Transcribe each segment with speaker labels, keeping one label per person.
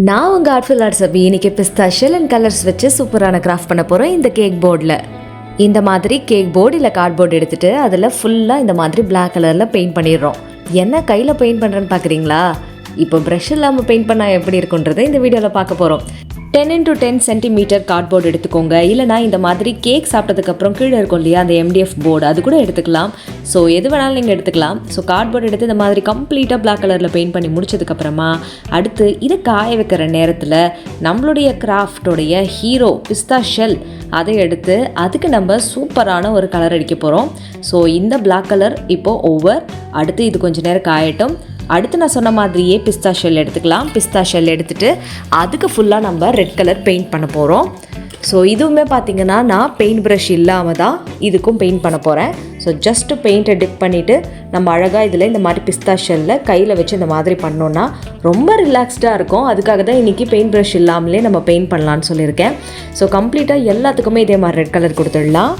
Speaker 1: நான் உங்கள் artful arts அபி இன்னைக்கு பிஸ்தாஷியல் அண்ட் கலர்ஸ் வச்சு சூப்பரான கிராஃப்ட் பண்ண போகிறோம் இந்த கேக் போர்டில். இந்த மாதிரி கேக் போர்டு இல்லை கார்ட்போர்டு எடுத்துகிட்டு அதில் ஃபுல்லாக இந்த மாதிரி பிளாக் கலரில் பெயிண்ட் பண்ணிடுறோம். என்ன கையில் பெயிண்ட் பண்ணுறேன்னு பார்க்குறீங்களா? இப்போ ப்ரஷ் இல்லாமல் பெயிண்ட் பண்ணால் எப்படி இருக்குன்றதை இந்த வீடியோவில் பார்க்க போகிறோம். 10x10 சென்டிமீட்டர் கார்ட்போர்டு எடுத்துக்கோங்க. இல்லைனா இந்த மாதிரி கேக் சாப்பிட்டதுக்கப்புறம் கீழே இருக்கும் இல்லையா அந்த MDF போர்டு, அது கூட எடுத்துக்கலாம். ஸோ எது வேணாலும் நீங்கள் எடுத்துக்கலாம். ஸோ கார்ட்போர்டு எடுத்து இந்த மாதிரி கம்ப்ளீட்டாக பிளாக் கலரில் பெயிண்ட் பண்ணி முடிச்சதுக்கப்புறமா அடுத்து இதை காய வைக்கிற நேரத்தில் நம்மளுடைய கிராஃப்டோடைய ஹீரோ பிஸ்தாஷியல் அதை எடுத்து அதுக்கு நம்ம சூப்பரான ஒரு கலர் அடிக்க போகிறோம். ஸோ இந்த பிளாக் கலர் இப்போது ஓவர். அடுத்து இது கொஞ்சம் நேரம் காயட்டும். அடுத்து நான் சொன்ன மாதிரியே பிஸ்தாஷியல் எடுத்துக்கலாம். பிஸ்தாஷியல் எடுத்துகிட்டு அதுக்கு ஃபுல்லாக நம்ம ரெட் கலர் பெயிண்ட் பண்ண போகிறோம். ஸோ இதுவுமே பார்த்திங்கன்னா நான் பெயிண்ட் ப்ரஷ் இல்லாமல் தான் இதுக்கும் பெயிண்ட் பண்ண போகிறேன். ஸோ ஜஸ்ட்டு பெயிண்ட்டை டிப் பண்ணிவிட்டு நம்ம அழகாக இதில் இந்த மாதிரி பிஸ்தாஷியலில் கையில் வச்சு இந்த மாதிரி பண்ணோன்னா ரொம்ப ரிலாக்ஸ்டாக இருக்கும். அதுக்காக தான் இன்றைக்கி பெயிண்ட் ப்ரஷ் இல்லாமலே நம்ம பெயிண்ட் பண்ணலான்னு சொல்லியிருக்கேன். ஸோ கம்ப்ளீட்டாக எல்லாத்துக்குமே இதே மாதிரி ரெட் கலர் கொடுத்துடலாம்.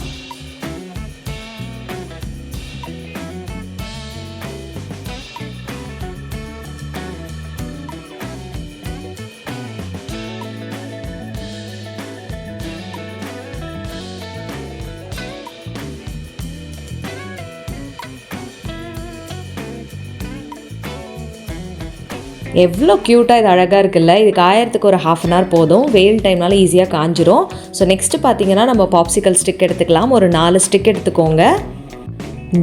Speaker 1: எவ்வளோ க்யூட்டாக இது அழகாக இருக்குல்ல. இது காயறதுக்கு ஒரு ½ அன் ஹவர் போதும். வெயில் டைம்னால ஈஸியாக காஞ்சிரும். ஸோ நெக்ஸ்ட்டு பார்த்தீங்கன்னா நம்ம பாப்சிக்கல் ஸ்டிக் எடுத்துக்கலாம். ஒரு 4 ஸ்டிக் எடுத்துக்கோங்க.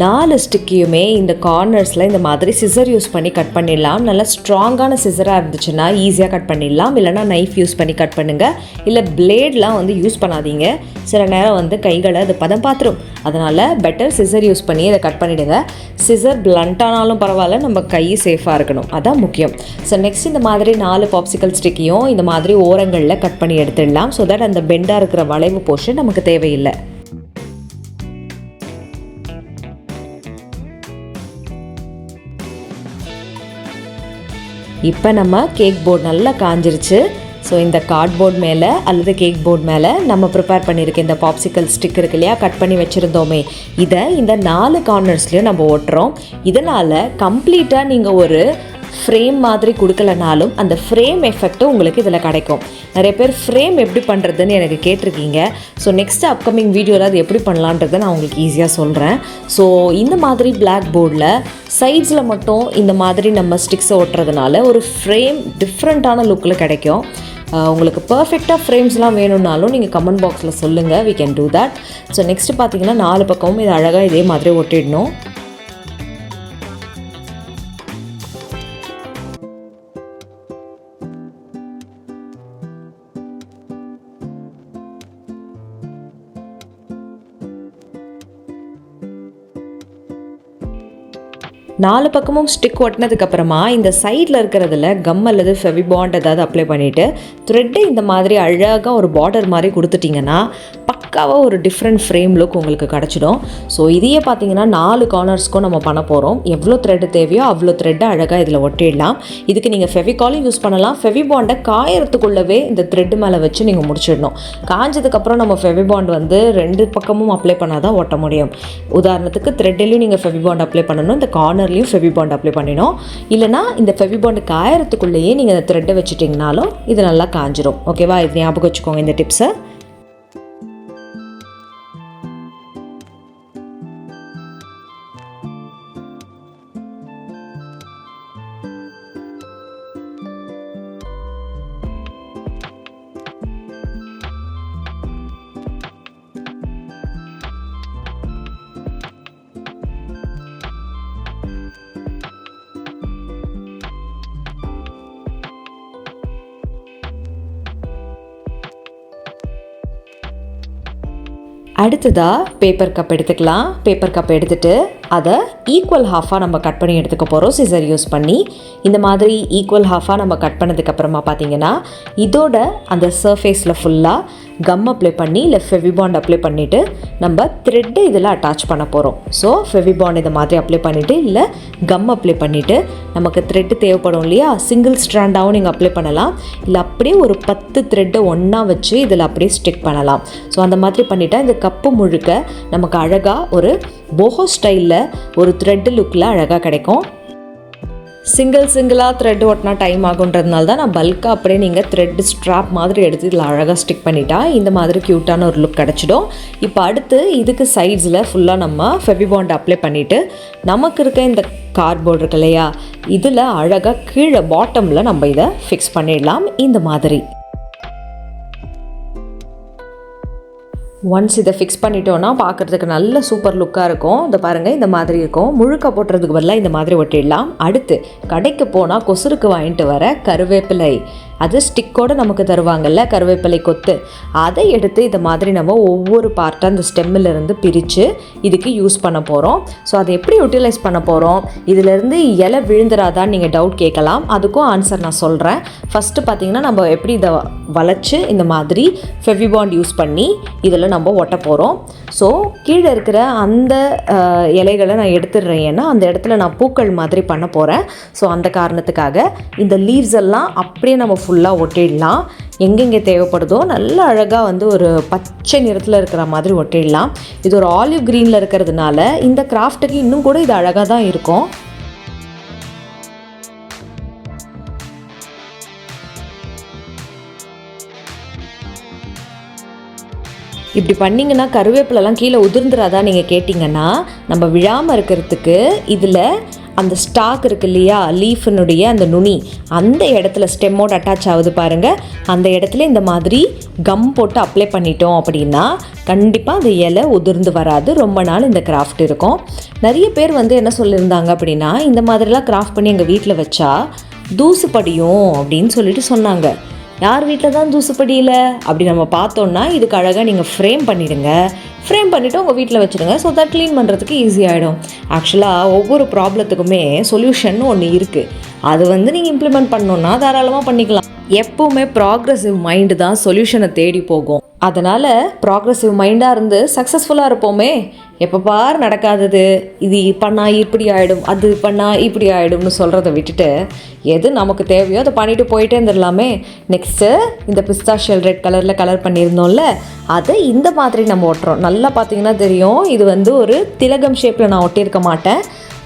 Speaker 1: 4 ஸ்டிக்கையுமே இந்த கார்னர்ஸில் இந்த மாதிரி சிசர் யூஸ் பண்ணி கட் பண்ணிடலாம். நல்லா ஸ்ட்ராங்கான சிசராக இருந்துச்சுன்னா ஈஸியாக கட் பண்ணிடலாம். இல்லைனா நைஃப் யூஸ் பண்ணி கட் பண்ணுங்கள். இல்லை பிளேட்லாம் யூஸ் பண்ணாதீங்க. சில நேரம் கைகளை அது பதம் பார்த்துரும். அதனால் பெட்டர் சிசர் யூஸ் பண்ணி அதை கட் பண்ணிவிடுங்க. சிசர் பிளண்ட்டானாலும் பரவாயில்ல, நம்ம கை சேஃபாக இருக்கணும், அதான் முக்கியம். ஸோ நெக்ஸ்ட் இந்த மாதிரி 4 பாப்சிக்கல் ஸ்டிக்கையும் இந்த மாதிரி ஓரங்களில் கட் பண்ணி எடுத்துடலாம். ஸோ தட் அந்த பெண்டாக இருக்கிற வளைவு போர்ஷன் நமக்கு தேவையில்லை. இப்போ நம்ம கேக் போர்டு நல்லா காஞ்சிருச்சு. ஸோ இந்த கார்ட்போர்ட் மேலே அல்லது கேக் போர்டு மேலே நம்ம ப்ரிப்பேர் பண்ணியிருக்க இந்த பாப்சிக்கல் ஸ்டிக் இருக்கு இல்லையா, கட் பண்ணி வச்சுருந்தோமே, இதை இந்த 4 கார்னர்ஸ்லேயும் நம்ம ஓட்டுறோம். இதனால் கம்ப்ளீட்டாக நீங்கள் ஒரு ஃப்ரேம் மாதிரி கொடுக்கலனாலும் அந்த ஃப்ரேம் எஃபெக்ட்டும் உங்களுக்கு இதில் கிடைக்கும். நிறைய பேர் ஃப்ரேம் எப்படி பண்ணுறதுன்னு எனக்கு கேட்டிருக்கீங்க. ஸோ நெக்ஸ்ட் அப்கமிங் வீடியோவில் அது எப்படி பண்ணலான்றதை நான் உங்களுக்கு ஈஸியாக சொல்கிறேன். ஸோ இந்த மாதிரி பிளாக் போர்டில் சைட்ஸில் மட்டும் இந்த மாதிரி நம்ம ஸ்டிக்ஸை ஓட்டுறதுனால ஒரு ஃப்ரேம் டிஃப்ரெண்ட்டான லுக்கில் கிடைக்கும். உங்களுக்கு பர்ஃபெக்டாக ஃப்ரேம்ஸ்லாம் வேணும்னாலும் நீங்கள் கமெண்ட் பாக்ஸில் சொல்லுங்கள். we can do that. So next பார்த்தீங்கன்னா 4 பக்கமும் இது அழகாக இதே மாதிரி ஒட்டிடணும். நாலு பக்கமும் ஸ்டிக் ஒட்டினதுக்கப்புறமா இந்த சைடில் இருக்கிறதுல கம் அல்லது ஃபெவிபாண்ட் ஏதாவது அப்ளை பண்ணிவிட்டு த்ரெட்டை இந்த மாதிரி அழகாக ஒரு பார்டர் மாதிரி கொடுத்துட்டிங்கன்னா பக்காவாக ஒரு டிஃப்ரெண்ட் ஃப்ரேம் லுக் உங்களுக்கு கிடச்சிடும். ஸோ இதையே பார்த்தீங்கன்னா 4 கார்னர்ஸ்க்கும் நம்ம பண்ண போகிறோம். எவ்வளோ த்ரெட்டு தேவையோ அவ்வளோ த்ரெட்டை அழகாக இதில் ஒட்டிடலாம். இதுக்கு நீங்கள் ஃபெவிகாலும் யூஸ் பண்ணலாம். ஃபெவிபாண்டை காயறதுக்குள்ளவே இந்த த்ரெட்டு மேலே வச்சு நீங்கள் முடிச்சிடணும். காஞ்சதுக்கப்புறம் நம்ம ஃபெவிபாண்ட் 2 பக்கமும் அப்ளை பண்ணால் தான் ஒட்ட முடியும். உதாரணத்துக்கு த்ரெட்லையும் நீங்கள் ஃபெவிபாண்ட் அப்ளை பண்ணணும், இந்த கார்னர்லையும் ஃபெவிபாண்ட் அப்ளை பண்ணிடணும். இல்லைனா இந்த ஃபெவிபாண்ட் காயறதுக்குள்ளேயே நீங்கள் இந்த த்ரெட்டை வச்சுட்டிங்கனாலும் இது நல்லா காஞ்சிரும். ஓகேவா? இது ஞாபகம் வச்சுக்கோங்க இந்த டிப்ஸை. அடுத்ததாக பேப்பர் கப் எடுத்துக்கலாம். பேப்பர் கப் எடுத்துகிட்டு அதை ஈக்குவல் ஹாஃபாக நம்ம கட் பண்ணி எடுத்துக்க போகிறோம் சிசர் யூஸ் பண்ணி. இந்த மாதிரி ஈக்குவல் ஹாஃபாக நம்ம கட் பண்ணதுக்கப்புறமா பார்த்தீங்கன்னா இதோட அந்த சர்ஃபேஸில் ஃபுல்லாக கம் அப்ளை பண்ணி இல்லை ஃபெவிபாண்ட் அப்ளை பண்ணிவிட்டு நம்ம த்ரெட்டை இதில் அட்டாச் பண்ண போகிறோம். ஸோ ஃபெவிபாண்ட் இந்த மாதிரி அப்ளை பண்ணிவிட்டு இல்லை கம் அப்ளை பண்ணிவிட்டு நமக்கு த்ரெட்டு தேவைப்படும் இல்லையா, சிங்கிள் ஸ்ட்ராண்டாகவும் நீங்கள் அப்ளை பண்ணலாம். இல்லை அப்படியே ஒரு 10 த்ரெட்டை ஒன்றா வச்சு இதில் அப்படியே ஸ்டிக் பண்ணலாம். ஸோ அந்த மாதிரி பண்ணிவிட்டால் இந்த கப்பு முழுக்க நமக்கு அழகாக ஒரு போஹோ ஸ்டைலில் ஒரு த்ரெட் லுக்கில் அழகாக கிடைக்கும். சிங்கிளாக த்ரெட் ஒட்டினா டைம் ஆகுன்றதுனால தான் நான் பல்காக அப்படியே நீங்கள் த்ரெட் ஸ்ட்ராப் மாதிரி எடுத்து இதில் அழகாக ஸ்டிக் பண்ணிட்டா இந்த மாதிரி க்யூட்டான ஒரு லுக் கிடச்சிடும். இப்போ அடுத்து இதுக்கு சைட்ஸில் ஃபுல்லாக நம்ம ஃபெவிபாண்ட் அப்ளை பண்ணிவிட்டு நமக்கு இருக்க இந்த கார்ட்போர்ட் இருக்கு இல்லையா, இதில் அழகாக கீழே பாட்டமில் நம்ம இதை ஃபிக்ஸ் பண்ணிடலாம். இந்த மாதிரி ஒன்ஸ் இதை ஃபிக்ஸ் பண்ணிட்டோன்னா பார்க்குறதுக்கு நல்ல சூப்பர் லுக்காக இருக்கும். இதை பாருங்கள், இந்த மாதிரி இருக்கும். முழுக்க போட்டுறதுக்கு பதிலாக இந்த மாதிரி ஒட்டிடலாம். அடுத்து கடைக்கு போனால் கொசுருக்கு வாங்கிட்டு வர கருவேப்பிலை, அது ஸ்டிக்கோடு நமக்கு தருவாங்கல்ல, கருவேப்பிலை கொத்து, அதை எடுத்து இந்த மாதிரி நம்ம ஒவ்வொரு பார்ட்டாக அந்த ஸ்டெம்மிலேருந்து பிரித்து இதுக்கு யூஸ் பண்ண போகிறோம். ஸோ அதை எப்படி யூட்டிலைஸ் பண்ண போகிறோம், இதிலேருந்து இலை விழுந்துராதான்னு நீங்கள் டவுட் கேட்கலாம். அதுக்கும் ஆன்சர் நான் சொல்கிறேன். ஃபஸ்ட்டு பார்த்திங்கன்னா நம்ம எப்படி இதை வளைச்சி இந்த மாதிரி ஃபெவிபாண்ட் யூஸ் பண்ணி இதில் நம்ம ஒட்ட போகிறோம். ஸோ கீழே இருக்கிற அந்த இலைகளை நான் எடுத்துடுறேன், ஏன்னா அந்த இடத்துல நான் பூக்கள் மாதிரி பண்ண போகிறேன். ஸோ அந்த காரணத்துக்காக இந்த லீவ்ஸ் எல்லாம் அப்படியே நம்ம ஃபுல்லாக ஒட்டிடலாம். எங்கெங்கே தேவைப்படுதோ நல்லா அழகாக வந்து ஒரு பச்சை நிறத்தில் இருக்கிற மாதிரி ஒட்டிடலாம். இது ஒரு ஆலிவ் க்ரீனில் இருக்கிறதுனால இந்த கிராஃப்ட்டுக்கு இன்னும் கூட இது அழகாக தான் இருக்கும். இப்படி பண்ணிங்கன்னா கருவேப்பிலெல்லாம் கீழே உதிர்ந்துராதான் நீங்கள் கேட்டிங்கன்னா, நம்ம விழாமல் இருக்கிறதுக்கு இதில் அந்த ஸ்டாக் இருக்கு இல்லையா, லீஃபினுடைய அந்த நுனி, அந்த இடத்துல ஸ்டெம்மோடு அட்டாச் ஆகுது பாருங்கள், அந்த இடத்துல இந்த மாதிரி கம் போட்டு அப்ளை பண்ணிட்டோம் அப்படின்னா கண்டிப்பாக அந்த இலை உதிர்ந்து வராது. ரொம்ப நாள் இந்த கிராஃப்ட் இருக்கும். நிறைய பேர் வந்து என்ன சொல்லியிருந்தாங்க அப்படின்னா, இந்த மாதிரிலாம் கிராஃப்ட் பண்ணி எங்கள் வீட்டில் வச்சா தூசு படியும் அப்படின்னு சொல்லிட்டு சொன்னாங்க. யார் வீட்டில் தான் தூசுப்படியில் அப்படி நம்ம பார்த்தோன்னா இதுக்கு அழகாக நீங்கள் ஃப்ரேம் பண்ணிவிடுங்க. ஃப்ரேம் பண்ணிவிட்டு உங்கள் வீட்டில் வச்சுடுங்க. ஸோ தட் க்ளீன் பண்ணுறதுக்கு ஈஸியாகிடும். ஆக்சுவலாக ஒவ்வொரு ப்ராப்ளத்துக்குமே சொல்யூஷன் ஒன்று இருக்குது. அது வந்து நீங்கள் இம்ப்ளிமெண்ட் பண்ணணுன்னா தாராளமாக பண்ணிக்கலாம். எப்போவுமே ப்ராக்ரெசிவ் மைண்டு தான் சொல்யூஷனை தேடி போகும். அதனால் ப்ராக்ரெசிவ் மைண்டாக இருந்து சக்ஸஸ்ஃபுல்லாக இருப்போமே. எப்போ பார் நடக்காதது, இது பண்ணால் இப்படி ஆகிடும், அது பண்ணால் இப்படி ஆகிடும்னு சொல்கிறத விட்டுட்டு எது நமக்கு தேவையோ அதை பண்ணிவிட்டு போயிட்டே இருந்துடலாமே. நெக்ஸ்ட்டு இந்த பிஸ்தா ஷெல் ரெட் கலரில் கலர் பண்ணியிருந்தோம்ல, அதை இந்த மாதிரி நம்ம ஒட்டுறோம். நல்லா பார்த்தீங்கன்னா தெரியும், இது வந்து ஒரு திலகம் ஷேப்பில் நான் ஒட்டியிருக்க மாட்டேன்.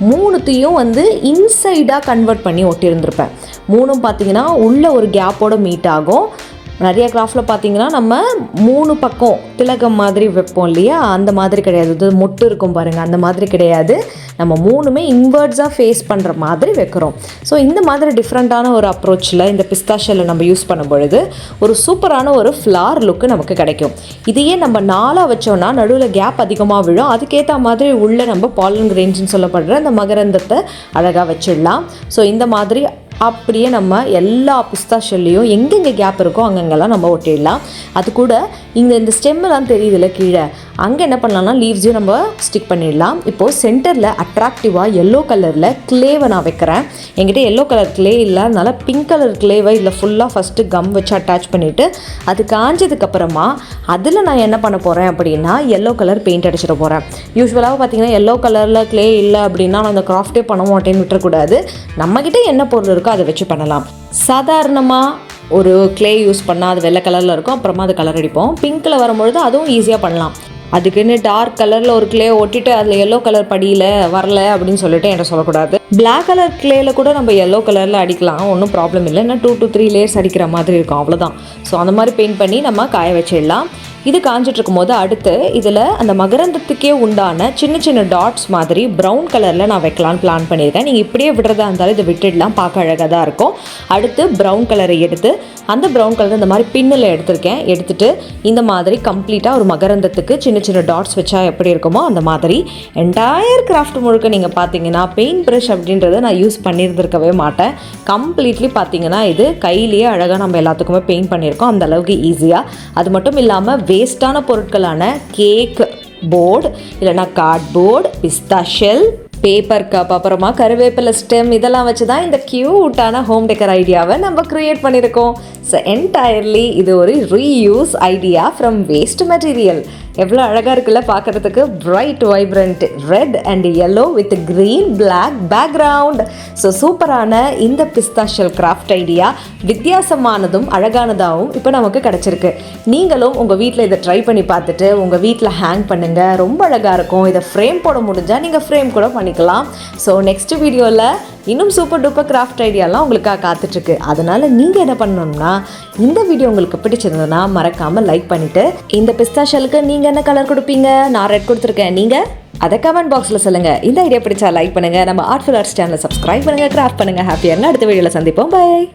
Speaker 1: மூணுத்தையும் வந்து இன்சைடாக கன்வெர்ட் பண்ணி ஒட்டியிருந்திருப்பேன். மூணும் பார்த்திங்கன்னா உள்ள ஒரு கேப்போடு மீட் ஆகும். நிறைய கிராஃப்டில் பார்த்திங்கன்னா நம்ம 3 பக்கம் திலகம் மாதிரி வைப்போம் இல்லையா, அந்த மாதிரி கிடையாது. இது மொட்டு இருக்கும் பாருங்கள், அந்த மாதிரி கிடையாது. நம்ம 3மே இன்வெர்ட்ஸாக ஃபேஸ் பண்ணுற மாதிரி வைக்கிறோம். ஸோ இந்த மாதிரி டிஃப்ரெண்ட்டான ஒரு அப்ரோச்சில் இந்த பிஸ்தா ஷெல்லை நம்ம யூஸ் பண்ணும் பொழுது ஒரு சூப்பரான ஒரு ஃப்ளார் லுக்கு நமக்கு கிடைக்கும். இதையே நம்ம 4ஆக வச்சோன்னா நடுவில் கேப் அதிகமாக விழும். அதுக்கேற்ற மாதிரி உள்ளே நம்ம பாலன் கிரெயின்ஸ்னு சொல்லப்படுற அந்த மகரந்தத்தை அழகாக வச்சிடலாம். ஸோ இந்த மாதிரி அப்படியே நம்ம எல்லா பிஸ்தா ஷெல்லையும் எங்கெங்கே கேப் இருக்கோ அங்கங்கெல்லாம் நம்ம ஒட்டிடலாம். அது கூட இங்கே இந்த ஸ்டெம்மெல்லாம் தெரியுதுல்ல கீழே, அங்கே என்ன பண்ணலாம்னா லீவ்ஸையும் நம்ம ஸ்டிக் பண்ணிடலாம். இப்போது சென்டரில் அட்ராக்டிவாக எல்லோ கலரில் கிளேவை நான் வைக்கிறேன். என்கிட்ட எல்லோ கலர் கிளே இல்லை, அதனால் பிங்க் கலர் கிளேவை இதில் ஃபுல்லாக ஃபஸ்ட்டு கம் வச்சு அட்டாச் பண்ணிவிட்டு அது காஞ்சதுக்கப்புறமா அதில் நான் என்ன பண்ண போகிறேன் அப்படின்னா எல்லோ கலர் பெயிண்ட் அடிச்சிட போகிறேன். யூஸ்வலாக பார்த்திங்கன்னா எல்லோ கலரில் கிளே இல்லை அப்படின்னா நான் அந்த கிராஃப்டே பண்ண மாட்டேன்னு விட்டுறக்கூடாது. நம்மக்கிட்ட என்ன பொருள் இருக்கோ அதை வச்சு பண்ணலாம். சாதாரணமாக ஒரு கிளே யூஸ் பண்ணால் அது வெள்ளை கலரில் இருக்கும், அப்புறமா அது கலர் அடிப்போம். பிங்க்கில் வரும்பொழுது அதுவும் ஈஸியாக பண்ணலாம். அதுக்குன்னு டார்க் கலரில் ஒரு கிளே ஒட்டிட்டு அதில் எல்லோ கலர் படியில் வரல அப்படின்னு சொல்லிட்டு என்கிட்ட சொல்லக்கூடாது. பிளாக் கலர் கிளேயில் கூட நம்ம எல்லோ கலரில் அடிக்கலாம், ஒன்றும் ப்ராப்ளம் இல்லை. இன்னும் 2 to 3 லேயர்ஸ் அடிக்கிற மாதிரி இருக்கும், அவ்வளோதான். ஸோ அந்த மாதிரி பெயிண்ட் பண்ணி நம்ம காய வச்சிடலாம். இது காஞ்சிட்ருக்கும் போது அடுத்து இதில் அந்த மகரந்தத்துக்கே உண்டான சின்ன சின்ன டாட்ஸ் மாதிரி ப்ரௌன் கலரில் நான் வைக்கலான்னு பிளான் பண்ணியிருக்கேன். நீங்கள் இப்படியே விடுறதா இருந்தாலும் இதை விட்டுடலாம், பார்க்க அழகாக தான் இருக்கும். அடுத்து ப்ரௌன் கலரை எடுத்து அந்த ப்ரௌன் கலர் இந்த மாதிரி பின்னில் எடுத்திருக்கேன். எடுத்துகிட்டு இந்த மாதிரி கம்ப்ளீட்டாக ஒரு மகரந்தத்துக்கு சின்ன சின்ன டாட்ஸ் வச்சா எப்படி இருக்குமோ அந்த மாதிரி என்டையர் கிராஃப்ட் முழுக்க நீங்கள் பார்த்தீங்கன்னா பெயிண்ட் ப்ரஷ் அப்படின்றத நான் யூஸ் பண்ணியிருந்திருக்கவே மாட்டேன். கம்ப்ளீட்லி பார்த்தீங்கன்னா இது கையிலேயே அழகாக நம்ம எல்லாத்துக்குமே பெயிண்ட் பண்ணியிருக்கோம், அந்த அளவுக்கு ஈஸியாக. அது மட்டும் இல்லாமல் வேஸ்ட்டான பொருட்களான கேக் போர்டு, இல்லைனா கார்ட்போர்டு, பிஸ்தா ஷெல், பேப்பர் கப், அப்புறமா கருவேப்பிலை ஸ்டெம், இதெல்லாம் வச்சு தான் இந்த க்யூட்டான ஹோம் டெக்கர் ஐடியாவை நம்ம க்ரியேட் பண்ணியிருக்கோம். ஸோ என்டையர்லி இது ஒரு reuse idea from waste material. எவ்வளோ அழகாக இருக்குல்ல பார்க்குறதுக்கு. Bright vibrant red and yellow with green black background. So சூப்பரான இந்த பிஸ்தா ஷெல் கிராஃப்ட் ஐடியா வித்தியாசமானதும் அழகானதாகவும் இப்போ நமக்கு கிடச்சிருக்கு. நீங்களும் உங்கள் வீட்டில் இதை ட்ரை பண்ணி பார்த்துட்டு உங்கள் வீட்டில் ஹேங் பண்ணுங்கள், ரொம்ப அழகாக இருக்கும். இதை ஃப்ரேம் போட முடிஞ்சால் நீங்கள் ஃப்ரேம் கூட பண்ணிக்கலாம். பண்ணிக்கலாம். ஸோ நெக்ஸ்ட் வீடியோவில் இன்னும் சூப்பர் டூப்பர் கிராஃப்ட் ஐடியாலாம் உங்களுக்காக காத்துட்ருக்கு. அதனால் நீங்கள் என்ன பண்ணணும்னா, இந்த வீடியோ உங்களுக்கு பிடிச்சிருந்ததுன்னா மறக்காமல் லைக் பண்ணிவிட்டு, இந்த பிஸ்தா ஷெல்லுக்கு நீங்கள் என்ன கலர் கொடுப்பீங்க? நான் ரெட் கொடுத்துருக்கேன். நீங்கள் அதை கமெண்ட் பாக்ஸில் சொல்லுங்கள். இந்த ஐடியா பிடிச்சா லைக் பண்ணுங்கள். நம்ம ஆர்ட்ஃபுல் ஆர்ட்ஸ் சேனலை சப்ஸ்கிரைப் பண்ணுங்கள், கிராஃப்ட் பண்ணுங்கள். ஹாப்பியாக அடுத்த வீடியோவில் சந்திப்போம். பை.